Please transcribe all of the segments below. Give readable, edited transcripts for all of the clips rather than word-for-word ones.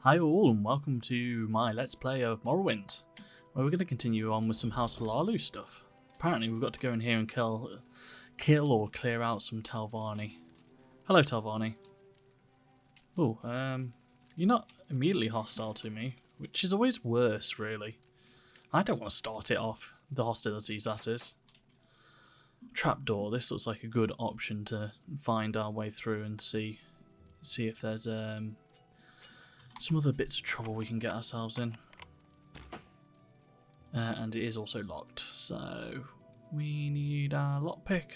Hi all and welcome to my Let's Play of Morrowind, where we're going to continue on with some House Hlaalu stuff. Apparently we've got to go in here and kill or clear out some Telvanni. Hello Telvanni. Oh, you're not immediately hostile to me, which is always worse really. I don't want to start it off, the hostilities that is. Trapdoor, this looks like a good option to find our way through and see if there's some other bits of trouble we can get ourselves in. And it is also locked, so we need our lockpick.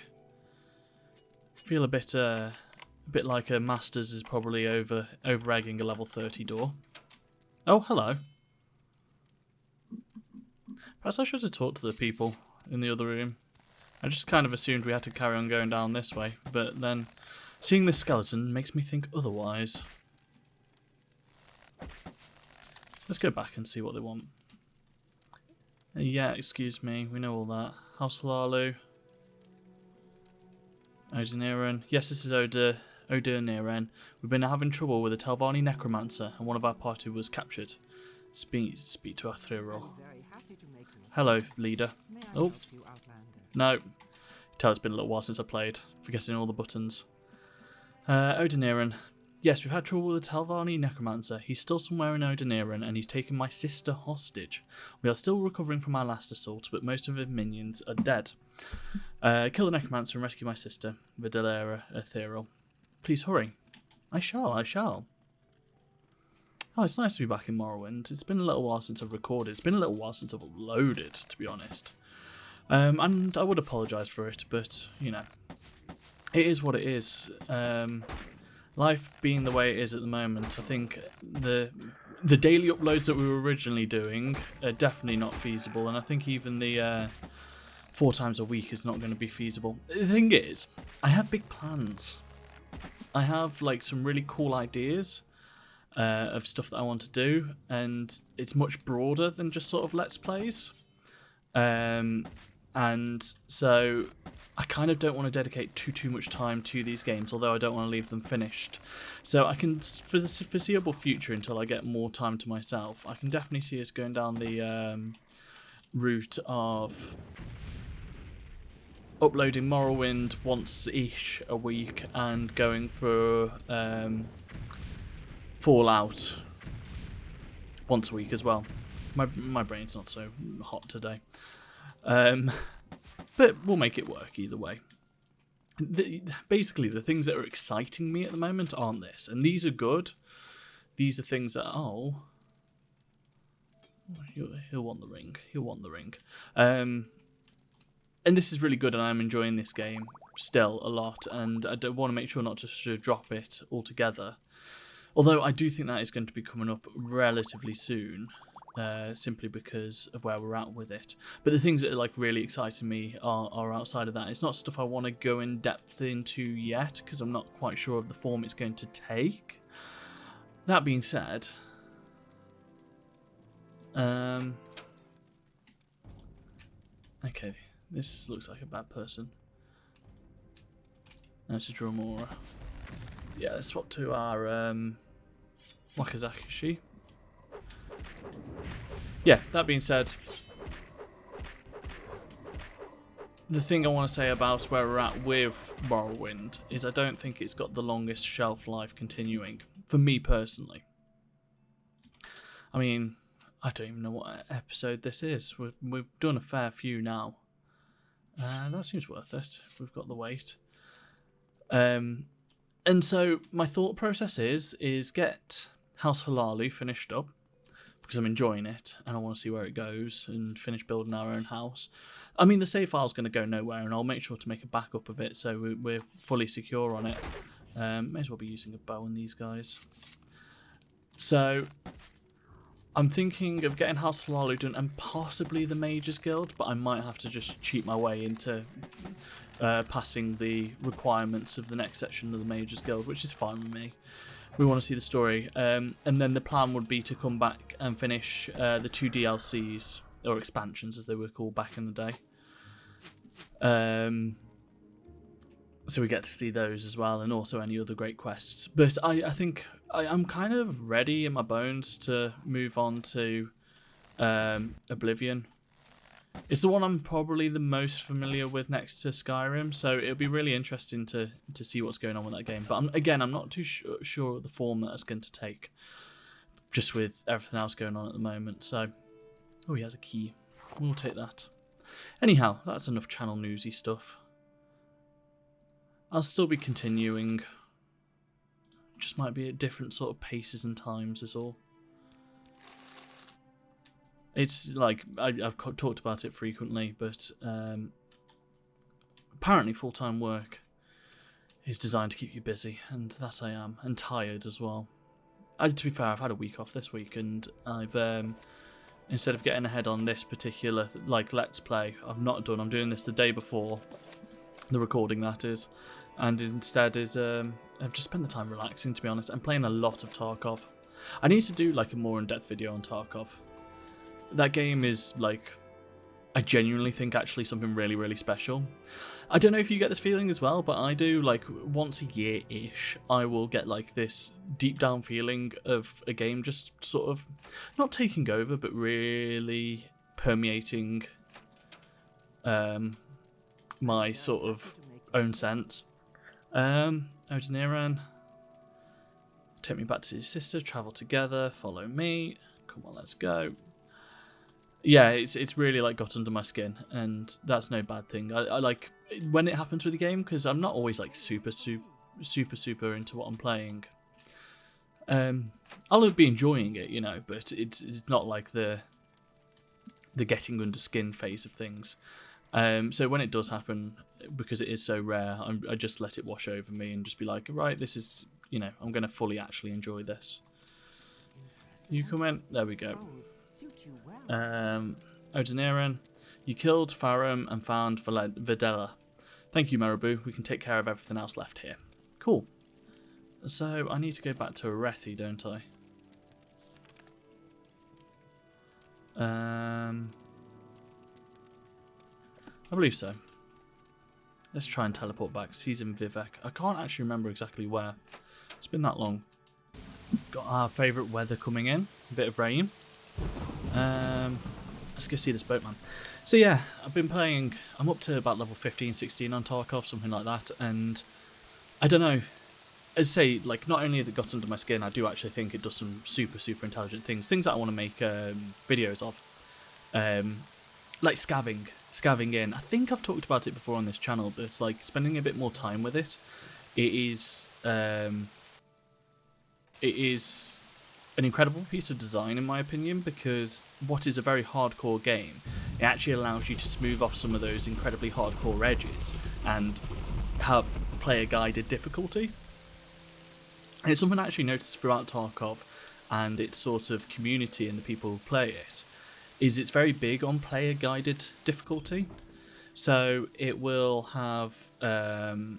Feel a bit like a Masters is probably over-egging a level 30 door. Oh, hello. Perhaps I should have talked to the people in the other room. I just kind of assumed we had to carry on going down this way, but then seeing this skeleton makes me think otherwise. Let's go back and see what they want. Yeah, excuse me, we know all that. House Hlaalu. Odiniren. Yes, this is Odiniren. We've been having trouble with a Telvanni necromancer, and one of our party was captured. Speak to our Thiril. Hello, leader. Oh, no. Tell it's been a little while since I played, forgetting all the buttons. Odiniren. Yes, we've had trouble with the Telvanni necromancer. He's still somewhere in Odiniren, and he's taken my sister hostage. We are still recovering from our last assault, but most of his minions are dead. Kill the necromancer and rescue my sister, Vidalera Ethereal. Please hurry. I shall. Oh, it's nice to be back in Morrowind. It's been a little while since I've recorded. It's been a little while since I've uploaded, to be honest. And I would apologise for it, but, you know, it is what it is. Life being the way it is at the moment, I think the daily uploads that we were originally doing are definitely not feasible, and I think even the 4 times a week is not going to be feasible. The thing is, I have big plans. I have like some really cool ideas of stuff that I want to do, and it's much broader than just sort of Let's Plays. And so I kind of don't want to dedicate too much time to these games, although I don't want to leave them finished. So I can, for the foreseeable future, until I get more time to myself, I can definitely see us going down the route of uploading Morrowind once-ish a week and going for Fallout once a week as well. My brain's not so hot today. But we'll make it work either way. Basically, the things that are exciting me at the moment aren't this, and these are good. These are things that, oh, he'll want the ring. He'll want the ring. And this is really good, and I'm enjoying this game still a lot, and I don't want to make sure not to drop it altogether. Although I do think that is going to be coming up relatively soon. Simply because of where we're at with it. But the things that are like really exciting me are outside of that. It's not stuff I want to go in depth into yet, because I'm not quite sure of the form it's going to take. That being said, okay, this looks like a bad person. That's a Dromora. Yeah, let's swap to our Wakazakishi. Yeah, that being said, the thing I want to say about where we're at with Morrowind is I don't think it's got the longest shelf life continuing, for me personally. I mean, I don't even know what episode this is. We've done a fair few now. That seems worth it if we've got the weight. And so my thought process is get House Hlaalu finished up, because I'm enjoying it and I want to see where it goes and finish building our own house. I mean, the save file's going to go nowhere, and I'll make sure to make a backup of it so we're fully secure on it. May as well be using a bow on these guys. So I'm thinking of getting House Hlaalu done and possibly the Mages Guild, but I might have to just cheat my way into passing the requirements of the next section of the Mages Guild, which is fine with me. We want to see the story, and then the plan would be to come back and finish the 2 DLCs, or expansions as they were called back in the day. So we get to see those as well, and also any other great quests. But I think I'm kind of ready in my bones to move on to Oblivion. It's the one I'm probably the most familiar with next to Skyrim, so it'll be really interesting to see what's going on with that game. But I'm not too sure of the form that it's going to take, just with everything else going on at the moment. So, oh, he has a key. We'll take that. Anyhow, that's enough channel newsy stuff. I'll still be continuing. Just might be at different sort of paces and times is all. It's like, I've talked about it frequently, but apparently full-time work is designed to keep you busy, and that I am, and tired as well. To be fair, I've had a week off this week, and I've, instead of getting ahead on this particular, Let's Play, I'm doing this the day before, the recording that is, and instead I've just spent the time relaxing, to be honest. I'm playing a lot of Tarkov. I need to do, a more in-depth video on Tarkov. That game is, I genuinely think actually something really, really special. I don't know if you get this feeling as well, but I do, once a year-ish, I will get, this deep-down feeling of a game just sort of, not taking over, but really permeating my sort of own sense. Odiniran, take me back to your sister, travel together, follow me, come on, let's go. Yeah, it's really got under my skin, and that's no bad thing. I like when it happens with the game, because I'm not always super into what I'm playing. I'll be enjoying it, but it's not like the getting under skin phase of things. So when it does happen, because it is so rare, I just let it wash over me and just be like, right, this is, I'm going to fully actually enjoy this. You come in, there we go. Odiniran, you killed Farum and found Videla. Thank you, Marabou. We can take care of everything else left here. Cool. So I need to go back to Arethi, don't I? I believe so. Let's try and teleport back. Season Vivek. I can't actually remember exactly where. It's been that long. Got our favourite weather coming in. A bit of rain. Let's go see this boatman. So yeah, I've been playing. I'm up to about level 15, 16 on Tarkov, something like that. And I don't know. As I say, not only has it got under my skin, I do actually think it does some super intelligent things. Things that I want to make videos of. Like scavving in. I think I've talked about it before on this channel, but it's spending a bit more time with it. It is an incredible piece of design, in my opinion, because what is a very hardcore game, it actually allows you to smooth off some of those incredibly hardcore edges and have player-guided difficulty. And it's something I actually noticed throughout Tarkov and its sort of community and the people who play it, is it's very big on player-guided difficulty. So it will have... I'm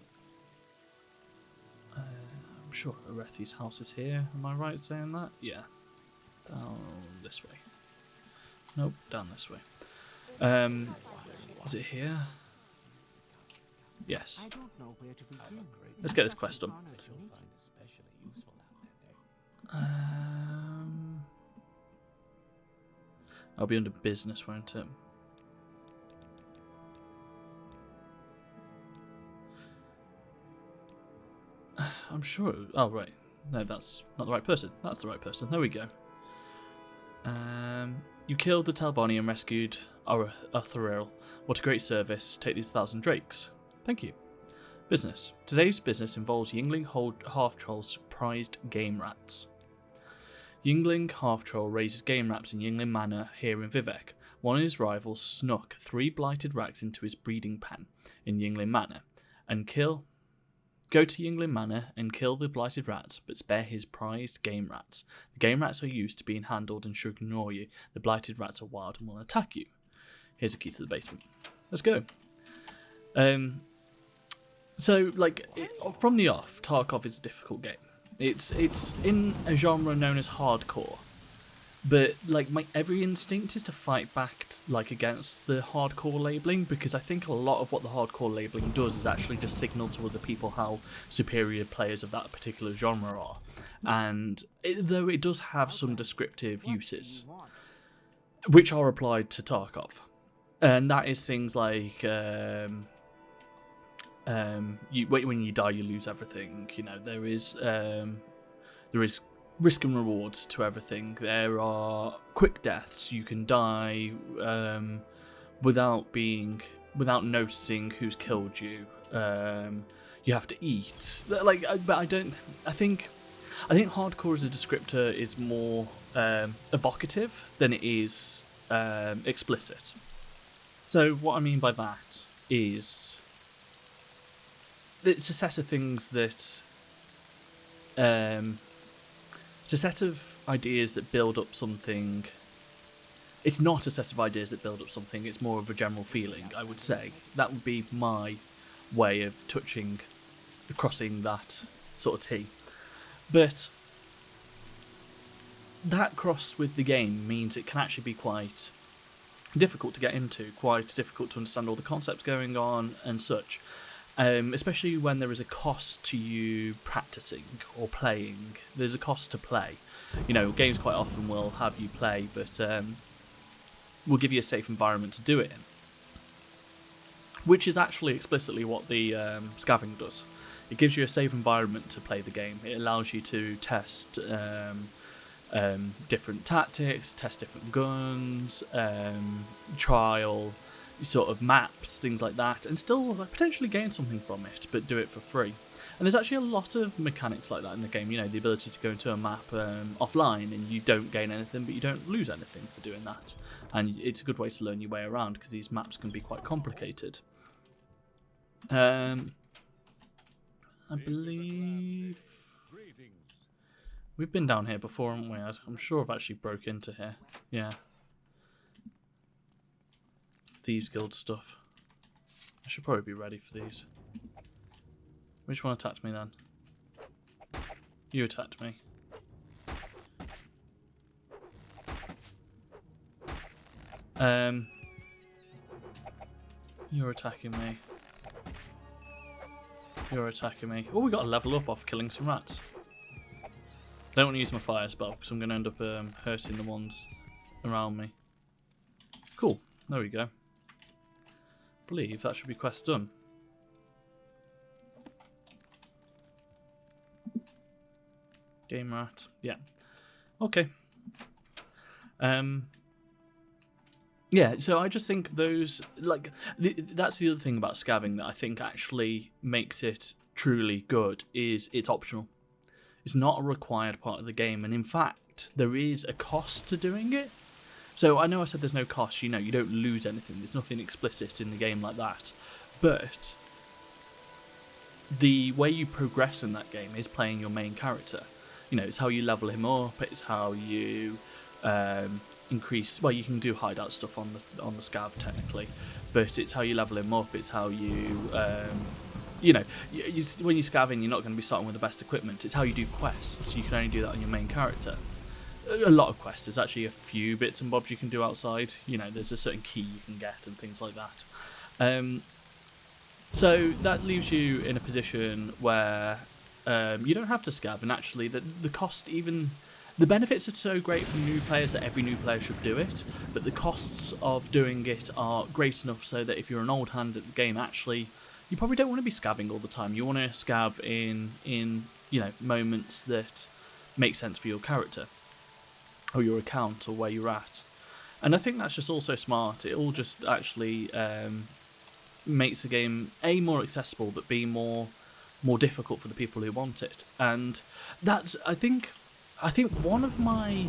sure Arethi's house is here. Am I right saying that? Yeah. Down this way. Nope, down this way. Is it here? Yes. Let's get this quest done. I'll be under business, won't it? I'm sure. Oh, right. No, that's not the right person. That's the right person. There we go. You killed the Talvani and rescued Arthuril. What a great service. Take these 1,000 drakes. Thank you. Business. Today's business involves Yingling Half-Troll's prized game rats. Yingling Half-Troll raises game rats in Yingling Manor here in Vivek. One of his rivals snuck 3 blighted rats into his breeding pen in Yingling Manor and Go to Yingling Manor and kill the blighted rats, but spare his prized game rats. The game rats are used to being handled and should ignore you. The blighted rats are wild and will attack you. Here's a key to the basement. Let's go. So, from the off, Tarkov is a difficult game. It's in a genre known as hardcore. But, my every instinct is to fight back, against the hardcore labelling, because I think a lot of what the hardcore labelling does is actually just signal to other people how superior players of that particular genre are. and though it does have some descriptive uses, which are applied to Tarkov, and that is things like when you die, you lose everything. You know, there is risk and rewards to everything. There are quick deaths. You can die without noticing who's killed you. You have to eat. Like, but I think hardcore as a descriptor is more evocative than it is explicit. So what I mean by that is it's a set of things that it's a set of ideas that build up something. It's not a set of ideas that build up something, it's more of a general feeling, I would say. That would be my way of crossing that sort of T. But that crossed with the game means it can actually be quite difficult to get into, quite difficult to understand all the concepts going on and such. Especially when there is a cost to you practicing or playing. There's a cost to play. You know, games quite often will have you play, but will give you a safe environment to do it in. Which is actually explicitly what the scavenging does. It gives you a safe environment to play the game. It allows you to test different tactics, test different guns, trial sort of maps, things like that, and still potentially gain something from it, but do it for free. And there's actually a lot of mechanics like that in the game. You know, the ability to go into a map offline and you don't gain anything, but you don't lose anything for doing that. And it's a good way to learn your way around because these maps can be quite complicated. I believe we've been down here before, haven't we? I'm sure I've actually broke into here. Yeah. Thieves Guild stuff. I should probably be ready for these. Which one attacked me then? You attacked me. You're attacking me. You're attacking me. Oh, we got a level up off killing some rats. I don't want to use my fire spell because I'm going to end up hurting the ones around me. Cool. There we go. I believe that should be quest done. Game rat. Yeah. Okay. Yeah, so I just think those, like, that's the other thing about scavenging that I think actually makes it truly good, is it's optional. It's not a required part of the game, and in fact, there is a cost to doing it. So I know I said there's no cost, you know, you don't lose anything, there's nothing explicit in the game like that, but the way you progress in that game is playing your main character. You know, it's how you level him up, it's how you increase, well, you can do hideout stuff on the scav technically, but it's how you level him up, it's how you, you know, when you're scavenging, you're not going to be starting with the best equipment, it's how you do quests, you can only do that on your main character. A lot of quests, there's actually a few bits and bobs you can do outside, you know, there's a certain key you can get and things like that. So that leaves you in a position where you don't have to scav, and actually the cost, even the benefits are so great for new players that every new player should do it, but the costs of doing it are great enough so that if you're an old hand at the game, actually you probably don't want to be scavving all the time. You want to scav in you know, moments that make sense for your character or your account or where you're at. And I think that's just also smart. It all just actually makes the game A, more accessible, but B, more difficult for the people who want it. And that's, I think one of my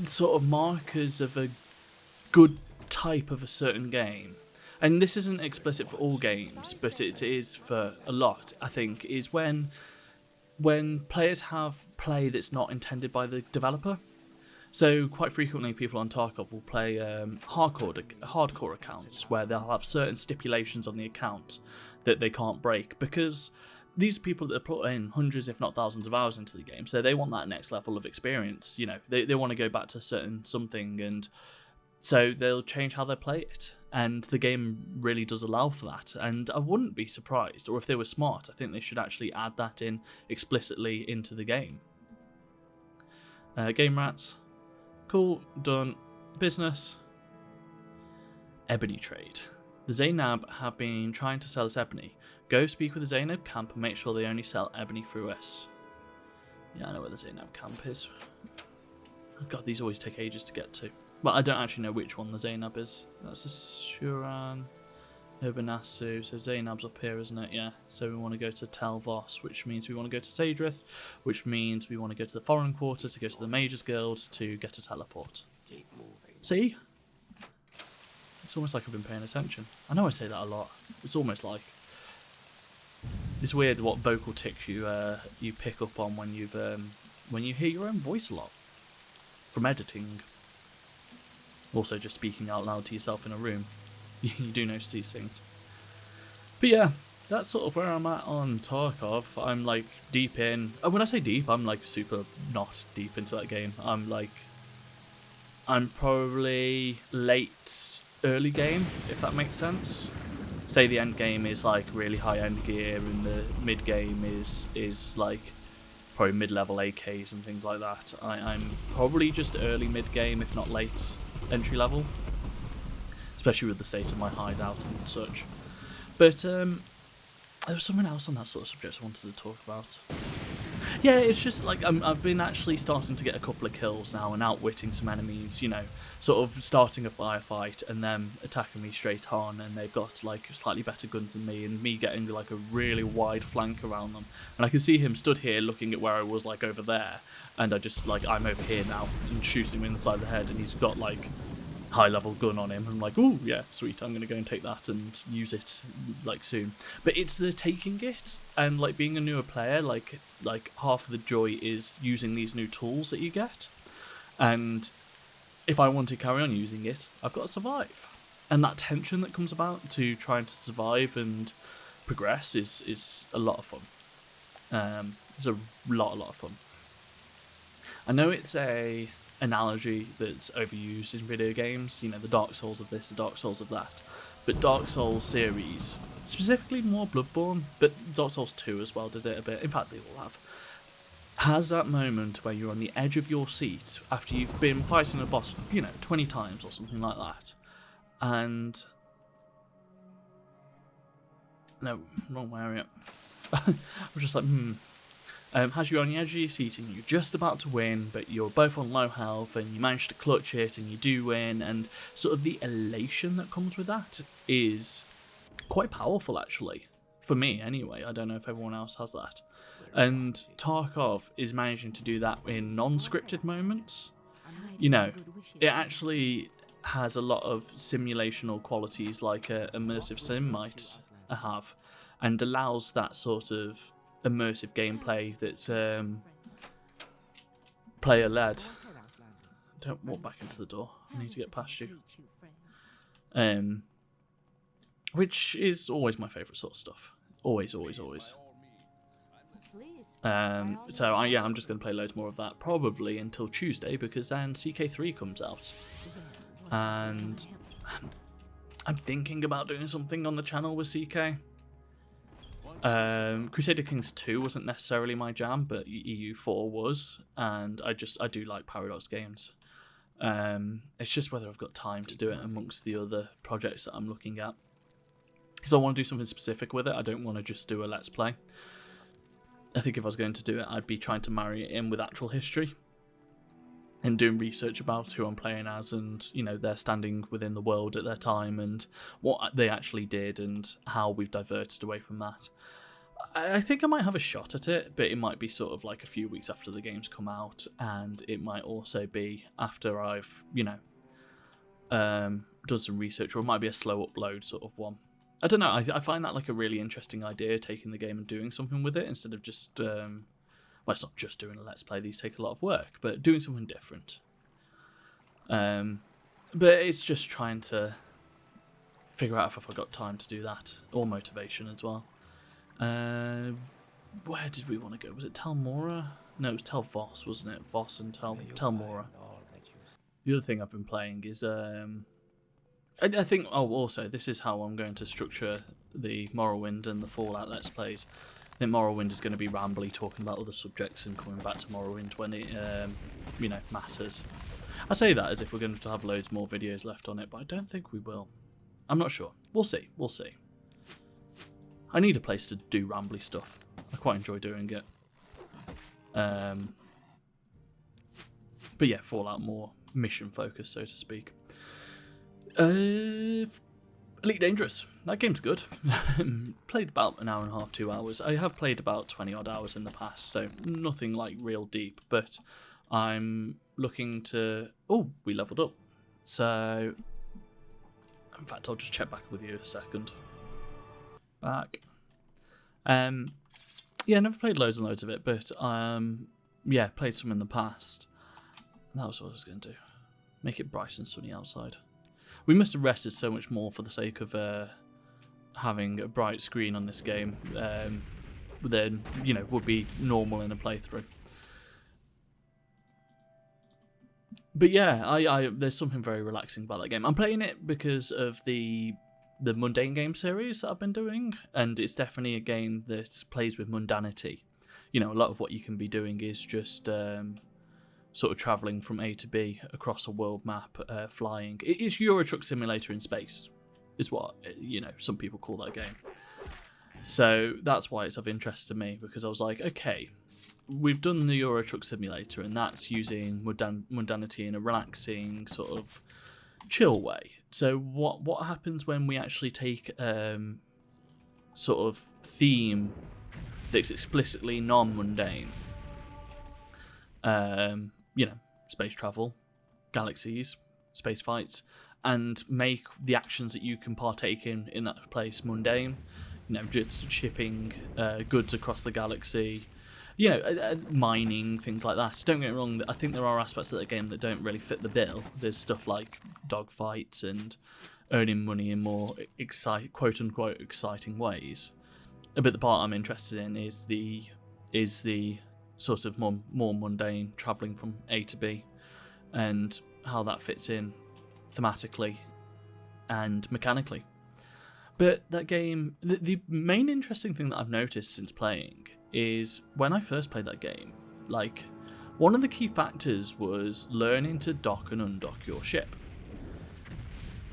sort of markers of a good type of a certain game, and this isn't explicit for all games, but it is for a lot, I think, is when players have play that's not intended by the developer. So quite frequently people on Tarkov will play hardcore accounts where they'll have certain stipulations on the account that they can't break, because these people that put in hundreds if not thousands of hours into the game, so they want that next level of experience. You know, they want to go back to certain something, and So they'll change how they play it, and the game really does allow for that, and I wouldn't be surprised, or if they were smart, I think they should actually add that in explicitly into the game. Game rats. Cool, done. Business. Ebony trade. The Zainab have been trying to sell us ebony. Go speak with the Zainab camp and make sure they only sell ebony through us. Yeah, I know where the Zainab camp is. Oh god, these always take ages to get to. But I don't actually know which one the Zainab is. That's a Shuran, Urbanasu. So Zainab's up here, isn't it? Yeah. So we want to go to Tel Vos, which means we want to go to Sagerith, which means we want to go to the Foreign Quarter to go to the Mages Guild to get a teleport. See? It's almost like I've been paying attention. I know I say that a lot. It's almost like... It's weird what vocal tics you pick up on when you hear your own voice a lot. From editing. Also just speaking out loud to yourself in a room. You do notice these things. But yeah, that's sort of where I'm at on Tarkov. I'm like deep in... When I say deep, I'm like super not deep into that game. I'm probably late, early game, if that makes sense. Say the end game is like really high end gear and the mid game is like probably mid-level AKs and things like that. I'm probably just early mid game, if not late entry level, especially with the state of my hideout and such. But there was something else on that sort of subject I wanted to talk about. Yeah, it's just like I've been actually starting to get a couple of kills now and outwitting some enemies, you know, sort of starting a firefight and them attacking me straight on, and they've got like slightly better guns than me, and me getting like a really wide flank around them. And I can see him stood here looking at where I was like over there, and I just like, I'm over here now and shooting him in the side of the head, and he's got like high level gun on him. I'm like, oh yeah, sweet, I'm gonna go and take that and use it like soon. But it's the taking it and like being a newer player, like half of the joy is using these new tools that you get, and if I want to carry on using it, I've got to survive, and that tension that comes about to trying to survive and progress is a lot of fun. It's a lot of fun. I know it's a analogy that's overused in video games, you know, the Dark Souls of this, the Dark Souls of that, but Dark Souls series, specifically more Bloodborne, but Dark Souls 2 as well did it a bit, in fact they all have, has that moment where you're on the edge of your seat after you've been fighting a boss, you know, 20 times or something like that, and... No, wrong area. I was just like, has you on the edge of your seat and you're just about to win, but you're both on low health and you manage to clutch it and you do win, and sort of the elation that comes with that is quite powerful actually. For me anyway, I don't know if everyone else has that. And Tarkov is managing to do that in non-scripted moments. You know, it actually has a lot of simulational qualities like a immersive sim might have, and allows that sort of immersive gameplay that's player-led. Don't walk back into the door. I need to get past you. Which is always my favourite sort of stuff. Always. So I'm just going to play loads more of that, probably until Tuesday, because then CK3 comes out. And I'm thinking about doing something on the channel with CK. Crusader Kings 2 wasn't necessarily my jam, but EU4 was, and I do like Paradox games. It's just whether I've got time to do it amongst the other projects that I'm looking at. Because I want to do something specific with it. I don't want to just do a Let's Play. I think if I was going to do it, I'd be trying to marry it in with actual history and doing research about who I'm playing as, and you know, their standing within the world at their time and what they actually did and how we've diverted away from that. I think I might have a shot at it, but it might be sort of like a few weeks after the games come out, and it might also be after I've, you know, done some research, or it might be a slow upload sort of one. I don't know, I find that like a really interesting idea, taking the game and doing something with it instead of just, well, it's not just doing a Let's Play, these take a lot of work, but doing something different. But it's just trying to figure out if I've got time to do that, or motivation as well. Where did we want to go? Was it Tel Mora? No, it was Tel Vos, wasn't it? Vos and Tel Mora. the other thing I've been playing is I think. Oh, also, this is how I'm going to structure the Morrowind and the Fallout Let's Plays. I think Morrowind is going to be rambly, talking about other subjects and coming back to Morrowind when it, matters. I say that as if we're going to have loads more videos left on it, but I don't think we will. I'm not sure. We'll see. We'll see. I need a place to do rambly stuff. I quite enjoy doing it. But yeah, Fallout more mission focused, so to speak. Elite Dangerous. That game's good. Played about an hour and a half, 2 hours. I have played about 20 odd hours in the past, so nothing like real deep, but I'm looking to... Oh, we leveled up. So, in fact, I'll just check back with you in a second. Back. Yeah, never played loads and loads of it, but yeah, played some in the past. That was what I was going to do. Make it bright and sunny outside. We must have rested so much more for the sake of having a bright screen on this game than, would be normal in a playthrough. But yeah, there's something very relaxing about that game. I'm playing it because of the mundane game series that I've been doing, and it's definitely a game that plays with mundanity. A lot of what you can be doing is just sort of travelling from A to B across a world map, flying. It's Euro Truck Simulator in space, is what, some people call that game. So that's why it's of interest to me, because I was like, okay, we've done the Euro Truck Simulator, and that's using mundanity in a relaxing, sort of chill way. So what happens when we actually take sort of theme that's explicitly non-mundane? Space travel, galaxies, space fights, and make the actions that you can partake in that place mundane. Just shipping goods across the galaxy, mining, things like that. Don't get me wrong, I think there are aspects of the game that don't really fit the bill. There's stuff like dogfights and earning money in more quote-unquote exciting ways. But the part I'm interested in is the sort of more mundane travelling from A to B, and how that fits in thematically and mechanically. But that game, the main interesting thing that I've noticed since playing is when I first played that game, like, one of the key factors was learning to dock and undock your ship.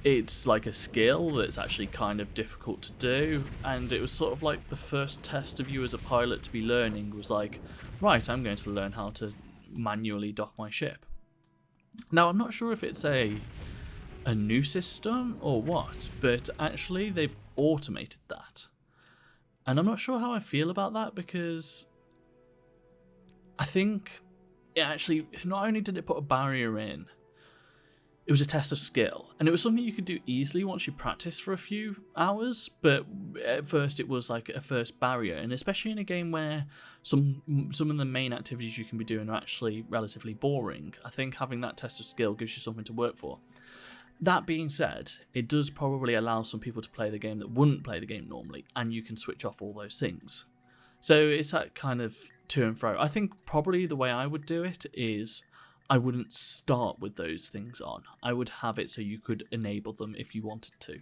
It's like a skill that's actually kind of difficult to do, and it was sort of like the first test of you as a pilot to be learning was like, right, I'm going to learn how to manually dock my ship. Now, I'm not sure if it's a new system or what, but actually they've automated that. And I'm not sure how I feel about that, because I think it actually, not only did it put a barrier in, it was a test of skill, and it was something you could do easily once you practice for a few hours, but at first it was like a first barrier, and especially in a game where some of the main activities you can be doing are actually relatively boring, I think having that test of skill gives you something to work for. That being said, it does probably allow some people to play the game that wouldn't play the game normally, and you can switch off all those things. So it's that kind of to and fro. I think probably the way I would do it is I wouldn't start with those things on. I would have it so you could enable them if you wanted to.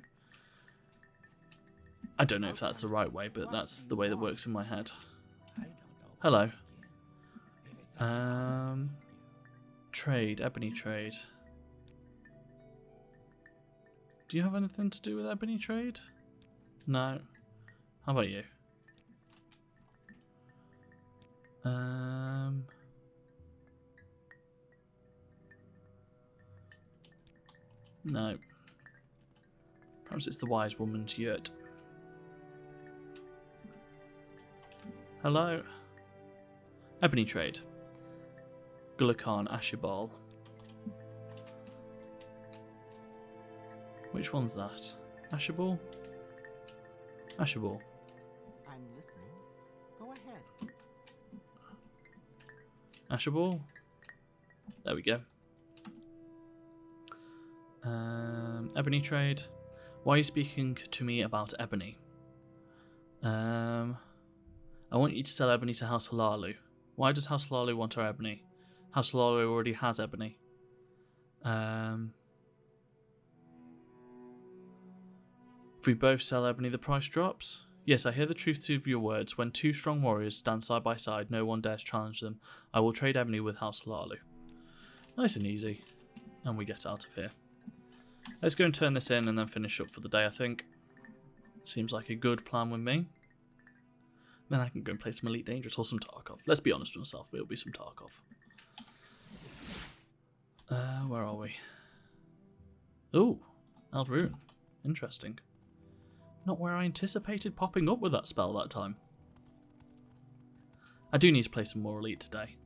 I don't know if that's the right way, but that's the way that works in my head. Hello. Trade, ebony trade. Do you have anything to do with ebony trade? No. How about you? No. Perhaps it's the wise woman's yurt. Hello. Ebony trade. Gulakan Ashibal. Which one's that? Ashibal? Ashibal. I'm listening. Go ahead. Ashibal? There we go. Ebony trade. Why are you speaking to me about ebony? I want you to sell ebony to House Hlaalu. Why does House Hlaalu want our ebony? House Hlaalu already has ebony. If we both sell ebony, the price drops. Yes, I hear the truth of your words. When two strong warriors stand side by side, no one dares challenge them. I will trade ebony with House Hlaalu. Nice and easy. And we get out of here. Let's go and turn this in and then finish up for the day, I think. Seems like a good plan with me. Then I can go and play some Elite Dangerous or some Tarkov. Let's be honest with myself, it'll be some Tarkov. Where are we? Ooh, Aldrune. Interesting. Not where I anticipated popping up with that spell that time. I do need to play some more Elite today.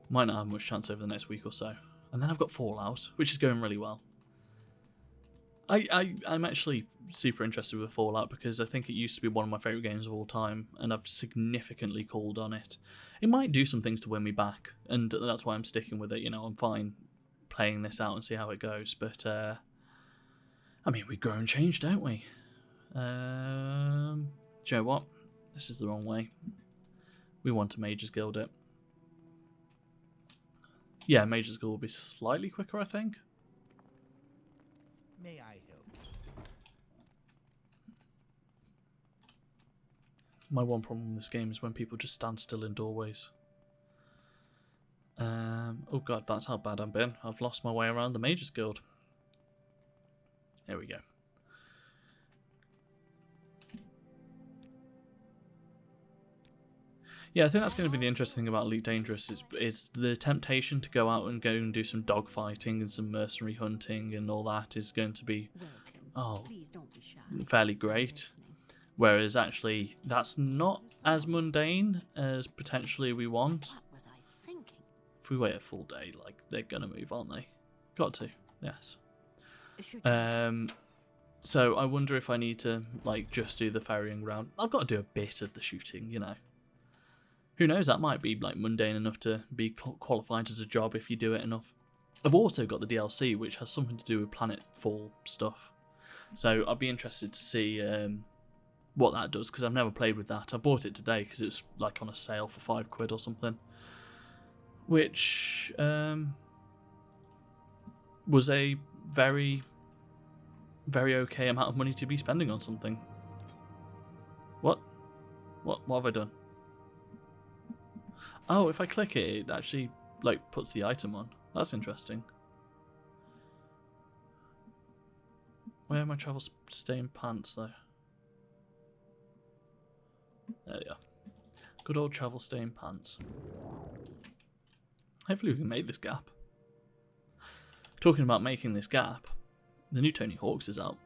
Might not have much chance over the next week or so. And then I've got Fallout, which is going really well. I'm actually super interested with Fallout because I think it used to be one of my favourite games of all time, and I've significantly called on it. It might do some things to win me back, and that's why I'm sticking with it. You know, I'm fine playing this out and see how it goes, but I mean, we grow and change, don't we? Do you know what? This is the wrong way. We want to Mage's Guild it. Yeah, Mage's Guild will be slightly quicker, I think. May I help? My one problem in this game is when people just stand still in doorways. Oh god, that's how bad I've been. I've lost my way around the Mage's Guild. There we go. Yeah, I think that's going to be the interesting thing about Elite Dangerous is the temptation to go out and go and do some dog fighting and some mercenary hunting and all that is going to be fairly great. Whereas actually that's not as mundane as potentially we want. If we wait a full day, like they're going to move, aren't they? Got to, yes. So I wonder if I need to like just do the ferrying round. I've got to do a bit of the shooting, you know. Who knows, that might be like mundane enough to be qualified as a job if you do it enough. I've also got the DLC, which has something to do with Planetfall stuff. So I'll be interested to see what that does, because I've never played with that. I bought it today because it was like on a sale for £5 or something. Which was a very, very okay amount of money to be spending on something. What have I done? Oh, if I click it, it actually like puts the item on. That's interesting. Where are my travel stain pants though? There they are. Good old travel stain pants. Hopefully we can make this gap. Talking about making this gap, the new Tony Hawk's is out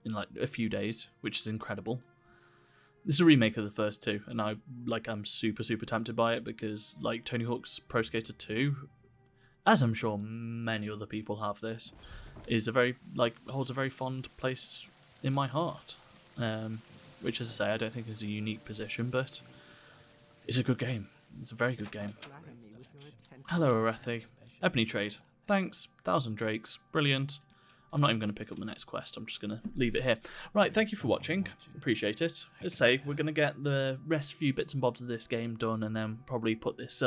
in like a few days, which is incredible. This is a remake of the first two, and I'm super tempted by it because like Tony Hawk's Pro Skater 2, as I'm sure many other people have this, is a very holds a very fond place in my heart. Which, as I say, I don't think is a unique position, but it's a good game. It's a very good game. Hello, Arethi. Ebony trade. Thanks. 1,000 drakes. Brilliant. I'm not even going to pick up the next quest. I'm just going to leave it here. Right, thank you for watching. Appreciate it. As I say, we're going to get the rest few bits and bobs of this game done and then probably put this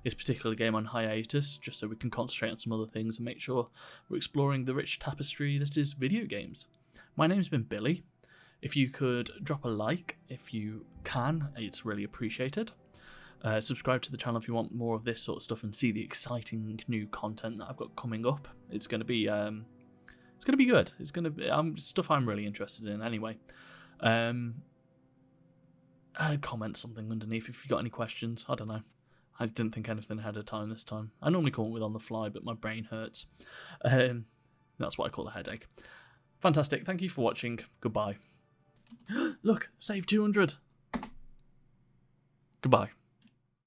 this particular game on hiatus just so we can concentrate on some other things and make sure we're exploring the rich tapestry that is video games. My name's been Billy. If you could drop a like if you can, it's really appreciated. Subscribe to the channel if you want more of this sort of stuff and see the exciting new content that I've got coming up. It's going to be good. It's going to be stuff I'm really interested in anyway. Comment something underneath if you've got any questions. I don't know. I didn't think anything ahead of time this time. I normally come up with on the fly, but my brain hurts. That's what I call a headache. Fantastic. Thank you for watching. Goodbye. Look, save 200. Goodbye.